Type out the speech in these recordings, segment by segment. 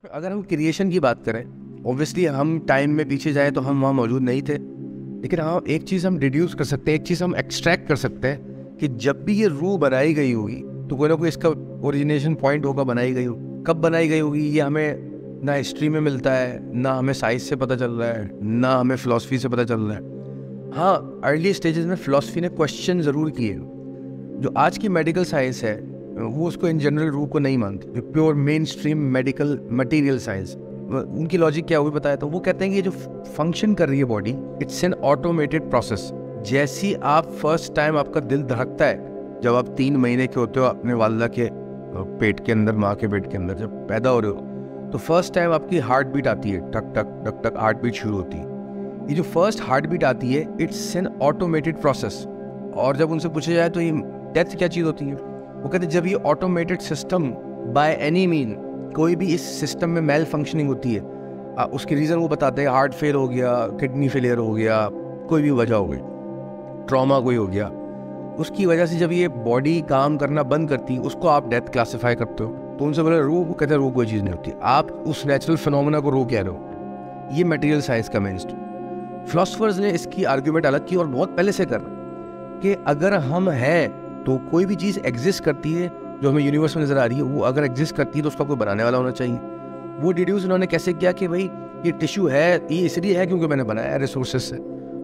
अगर हम क्रिएशन की बात करें, ऑब्वियसली हम टाइम में पीछे जाएं तो हम वहाँ मौजूद नहीं थे, लेकिन हाँ एक चीज़ हम डिड्यूस कर सकते हैं, एक चीज़ हम एक्सट्रैक्ट कर सकते हैं कि जब भी ये रूह बनाई गई होगी तो कोई ना कोई इसका ओरिजिनेशन पॉइंट होगा बनाई गई होगी। कब बनाई गई होगी ये हमें ना हिस्ट्री में मिलता है, ना हमें साइंस से पता चल रहा है, ना हमें फ़िलासफ़ी से पता चल रहा है। हाँ अर्ली स्टेजेस में फ़िलासफ़ी ने क्वेश्चन ज़रूर किए। जो आज की मेडिकल साइंस है वो उसको इन जनरल रूह को नहीं मानती, जो pure main stream medical material science, उनकी लॉजिक क्या हुई बताया। तो वो कहते हैं कि ये जो फंक्शन कर रही है body, it's an automated process. जैसी आप फर्स्ट टाइम आपका दिल धड़कता है जब आप 3 महीने के होते हो अपने वालदा के पेट के अंदर, माँ के पेट के अंदर जब पैदा हो रहे हो, तो फर्स्ट टाइम आपकी हार्ट बीट आती है, टक टक टक टक हार्ट बीट शुरू होती है। ये जो फर्स्ट हार्ट बीट आती है इट्स एन ऑटोमेटेड प्रोसेस। और जब उनसे पूछा जाए तो ये डेथ क्या चीज़ होती है, वो कहते हैं जब ये automated system by any mean, कोई भी इस सिस्टम में मेल फंक्शनिंग होती है, उसकी रीज़न वो बताते हैं, हार्ट फेल हो गया, किडनी फेलियर हो गया, कोई भी वजह हो गई, ट्रॉमा कोई हो गया, उसकी वजह से जब ये बॉडी काम करना बंद करती है उसको आप डेथ क्लासीफाई करते हो। तो उनसे बोले रूह, वो कहते हैं रूह कोई चीज़ नहीं होती, आप उस नेचुरल फिनोमेना को रूह कह रहे हो। ये मटेरियल साइंस का मेन स्ट्रीम। फिलोसफर्स ने इसकी आर्ग्यूमेंट अलग की और बहुत पहले से कर कि अगर हम हैं तो कोई भी चीज़ एग्जिस्ट करती है जो हमें यूनिवर्स में नज़र आ रही है, वो अगर एग्जिस्ट करती है तो उसका कोई बनाने वाला होना चाहिए। वो डिड्यूस उन्होंने कैसे किया कि भाई ये टिश्यू है, ये इसलिए है क्योंकि मैंने बनाया है रिसोर्सेज से,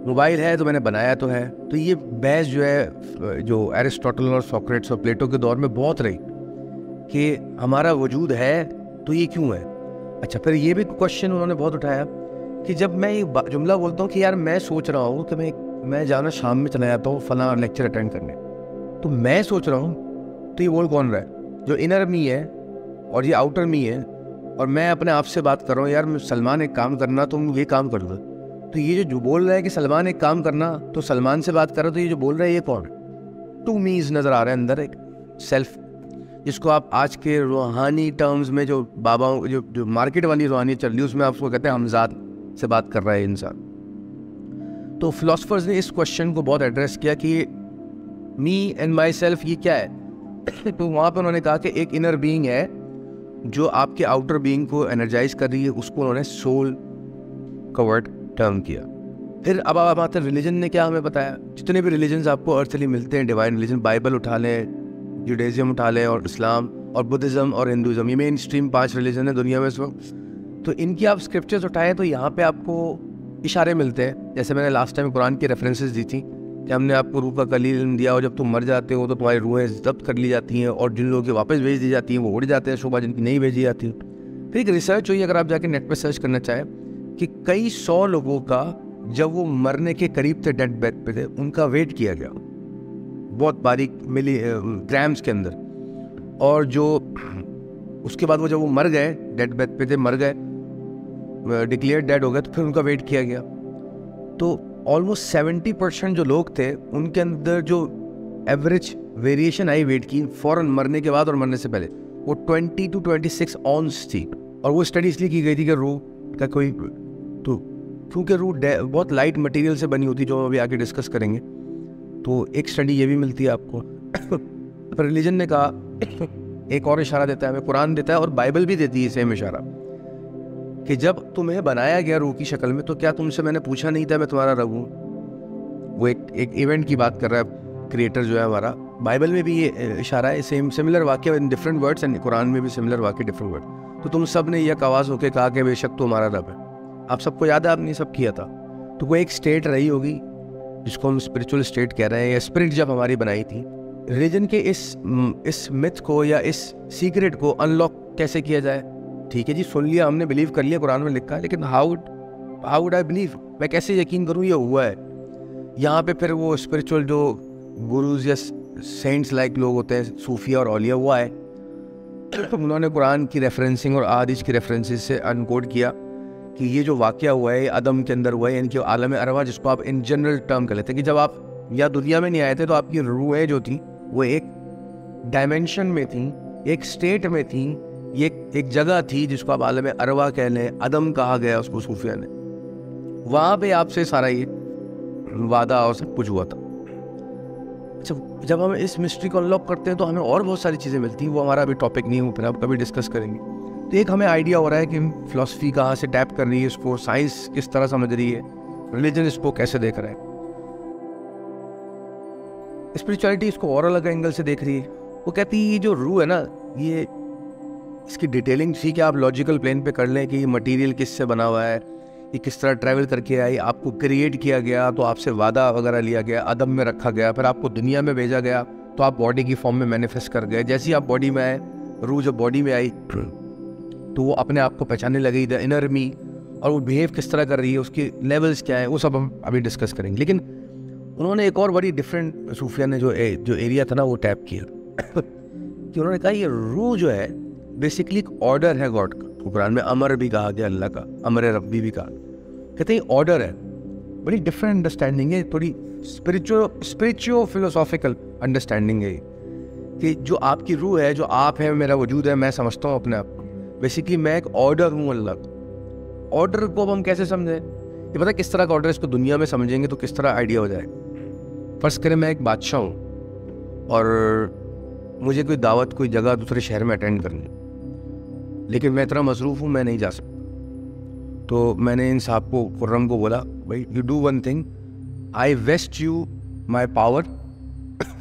मोबाइल है तो मैंने बनाया तो है। तो ये बहस जो है जो एरिस्टोटल और सोक्रेट्स और प्लेटो के दौर में बहुत रही कि हमारा वजूद है तो ये क्यों है। अच्छा, फिर ये भी क्वेश्चन उन्होंने बहुत उठाया कि जब मैं ये जुमला बोलता हूँ कि यार मैं सोच रहा हूँ कि मैं जाना शाम में चला जाता हूँ फला लेक्चर अटेंड करने, तो मैं सोच रहा हूँ, तो ये बोल कौन रहा है? जो इनर मी है और ये आउटर मी है, और मैं अपने आप से बात कर रहा हूँ यार सलमान एक काम करना, तुम ये काम कर दो। तो ये जो बोल रहा है कि सलमान एक काम करना, तो सलमान से बात कर रहा, तो ये जो बोल रहा है ये कौन है? 2 मीज़ नज़र आ रहे हैं अंदर, एक सेल्फ, जिसको आप आज के रूहानी टर्म्स में जो बाबाओं जो मार्केट वाली रूहानी चल रही है उसमें आपको कहते हैं हमजाद से बात कर रहा है इंसान। तो फिलोसफर्स ने इस क्वेश्चन को बहुत एड्रेस किया कि मी एंड माई सेल्फ ये क्या है। तो वहाँ पर उन्होंने कहा कि एक इनर बीइंग है जो आपके आउटर बीइंग को एनर्जाइज कर रही है, उसको उन्होंने सोल का वर्ड टर्म किया। फिर अब आप आते रिलीजन ने क्या हमें बताया। जितने भी रिलीजन्स आपको अर्थली मिलते हैं, डिवाइन रिलीजन, बाइबल उठा लें, जुडाइज्म उठा लें, और इस्लाम और बुद्धिज़्म और हिंदुज़म, ये मेन स्ट्रीम 5 रिलीजन है दुनिया में इस वक्त। तो इनकी आप स्क्रिप्चर्स उठाएं तो यहाँ पे आपको इशारे मिलते हैं। जैसे मैंने लास्ट टाइम कुरान की रेफरेंसेस दी थी कि हमने आपको रूह का कलील दिया, और जब तुम मर जाते हो तो तुम्हारी रूहें जब्त कर ली जाती हैं, और जिन लोगों की वापस भेज दी जाती हैं वो उड़ जाते हैं शोभा, जिनकी नहीं भेजी जाती। फिर एक रिसर्च हुई, अगर आप जाके नेट पर सर्च करना चाहें, कि कई 100 लोगों का जब वो मरने के करीब थे, डेड बेड पे थे, उनका वेट किया गया बहुत बारीक मिली ग्राम्स के अंदर, और जो उसके बाद वो जब वो मर गए, डेड बेड पे थे, मर गए, डिक्लेयर डेड हो गए, तो फिर उनका वेट किया गया। तो ऑलमोस्ट 70% जो लोग थे उनके अंदर जो एवरेज वेरिएशन आई वेट की फ़ौरन मरने के बाद और मरने से पहले, वो 20 to 26 ऑन्स थी। और वो स्टडी इसलिए की गई थी कि रूह का कोई, तो क्योंकि रूह बहुत लाइट मटेरियल से बनी होती, जो हम अभी आगे डिस्कस करेंगे, तो एक स्टडी ये भी मिलती है आपको। पर रिलीजन ने कहा एक और इशारा देता है हमें, कुरान देता है और बाइबल भी देती है सेम इशारा, कि जब तुम्हें बनाया गया रूह की शक्ल में, तो क्या तुमसे मैंने पूछा नहीं था मैं तुम्हारा रब हूँ? वो एक इवेंट की बात कर रहा है क्रिएटर जो है हमारा। बाइबल में भी ये इशारा है, सेम सिमिलर वाक्य in different words, and Quran में भी सिमिलर वाक्य डिफरेंट वर्ड। तो तुम सब ने यह आवाज़ होकर कहा कि बेशक तो हमारा रब है। आप सबको याद है, आपने सब किया था। तो वो एक स्टेट रही होगी जिसको हम स्पिरिचुअल स्टेट कह रहे हैं, या स्पिरिट जब हमारी बनाई थी। रिलीजन के इस मिथ को या इस सीक्रेट को अनलॉक कैसे किया जाए? ठीक है जी, सुन लिया हमने, बिलीव कर लिया, कुरान में लिखा है, लेकिन हाउ वुड आई बिलीव? मैं कैसे यकीन करूँ ये हुआ है? यहाँ पे फिर वो स्पिरिचुअल जो गुरुज या सेंट्स लाइक लोग होते हैं, सूफिया और औलिया, वो आए, उन्होंने कुरान की रेफरेंसिंग और अहादीस की रेफरेंसेस से अनकोड किया कि ये जो वाक़या हुआ है अदम के अंदर हुआ है, यानी कि आलम अरवा, जिसको आप इन जनरल टर्म कर लेते हैं कि जब आप या दुनिया में नहीं आए थे तो आपकी रूहें जो थी वो एक डायमेंशन में थी, एक स्टेट में थी, ये एक जगह थी जिसको आप आलम अरवा कह लें, अदम कहा गया उसको सूफिया ने। वहाँ पे आपसे सारा ये वादा और सब कुछ हुआ था। अच्छा, जब हम इस मिस्ट्री को अनलॉक करते हैं तो हमें और बहुत सारी चीज़ें मिलती हैं, वो हमारा अभी टॉपिक नहीं है, वो फिर आप कभी डिस्कस करेंगे। तो एक हमें आइडिया हो रहा है कि फिलॉसफी कहाँ से टैप कर रही है इसको, साइंस किस तरह समझ रही है, रिलीजन इसको कैसे देख रहा है, स्पिरिचुअलिटी इसको और अलग एंगल से देख रही है। वो कहती है ये जो रूह है ना, ये इसकी डिटेलिंग ठीक है आप लॉजिकल प्लेन पे कर लें कि ये मटेरियल किससे बना हुआ है, ये किस तरह ट्रैवल करके आई, आपको क्रिएट किया गया तो आपसे वादा वगैरह लिया गया, अदब में रखा गया, फिर आपको दुनिया में भेजा गया तो आप बॉडी की फॉर्म में मैनिफेस्ट कर गए। जैसे ही आप बॉडी में आए, रूह जब बॉडी में आई तो वो अपने आप को पहचानने लगी, द इनर मी, और वो बिहेव किस तरह कर रही है, उसके लेवल्स क्या है, वो सब हम अभी डिस्कस करेंगे। लेकिन उन्होंने एक और बड़ी डिफरेंट, सूफिया ने जो एरिया था ना वो टैप किया कि उन्होंने कहा ये रूह जो है बेसिकली एक ऑर्डर है गॉड का। कुरान में अमर भी कहा गया अल्लाह का, अमर रब्बी भी कहा, कहते हैं ऑर्डर है। बड़ी डिफरेंट अंडरस्टैंडिंग है, थोड़ी स्पिरिचुअल फिलोसॉफिकल अंडरस्टैंडिंग है कि जो आपकी रूह है, जो आप है, मेरा वजूद है, मैं समझता हूँ अपने आप को, बेसिकली मैं एक ऑर्डर हूँ अल्लाह का। ऑर्डर को अब हम कैसे समझें, ये पता किस तरह का ऑर्डर, इसको दुनिया में समझेंगे तो किस तरह आइडिया हो जाएगा। फर्ज करें मैं एक बादशाह हूँ और मुझे कोई दावत, कोई जगह दूसरे शहर में अटेंड करनी, लेकिन मैं इतना मसरूफ़ हूँ मैं नहीं जा सकता। तो मैंने इन साहब को, खुर्रम को बोला, भाई you do one thing, I waste you my power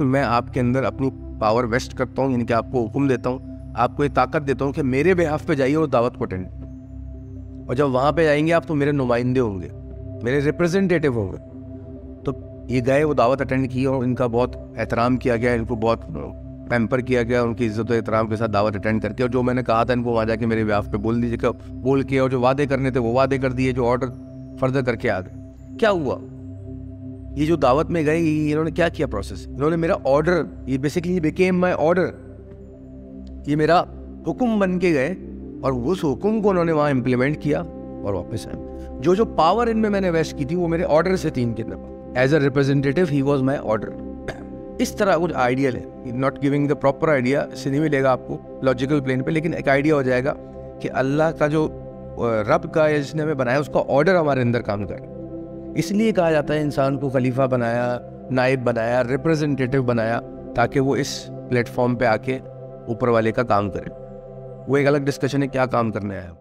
मैं आपके अंदर अपनी पावर वेस्ट करता हूँ, यानी कि आपको हुक्म देता हूँ, आपको ये ताकत देता हूँ कि मेरे बिहाफ पे जाइए और दावत को अटेंड, और जब वहाँ पे जाएंगे आप तो मेरे नुमाइंदे होंगे, मेरे रिप्रेजेंटेटिव होंगे। तो ये गए, वो दावत अटेंड की और इनका बहुत एहतराम किया गया, इनको बहुत पैम्पर किया गया, उनकी इज्जत और एहतराम के साथ दावत अटेंड करके, और जो मैंने कहा था इनको वहाँ जाके मेरे बिहाफ पे बोल दीजिएगा, बोल के, और जो वादे करने थे वो वादे कर दिए, जो ऑर्डर फर्दर करके आ गए। क्या हुआ, ये जो दावत में गए इन्होंने क्या किया प्रोसेस, इन्होंने मेरा ऑर्डर, ये बेसिकली बिकेम माय ऑर्डर, ये मेरा हुक्म बन के गए और उस हुक्म को उन्होंने वहाँ इम्प्लीमेंट किया और वापस आए। जो जो पावर इनमें मैंने वेस्ट की थी वो मेरे ऑर्डर से थी इनके अंदर, as a representative he was my order. इस तरह कुछ आइडियल है, not giving the proper idea, से नहीं मिलेगा आपको लॉजिकल प्लेन पे, लेकिन एक आइडिया हो जाएगा कि अल्लाह का जो रब का है जिसने हमें बनाया, उसका ऑर्डर हमारे अंदर काम करे। इसलिए कहा जाता है इंसान को खलीफा बनाया, नाइब बनाया, रिप्रेजेंटेटिव बनाया, ताकि वो इस प्लेटफॉर्म पे आके ऊपर वाले का काम करे। वो एक अलग डिस्कशन है क्या काम करने आया।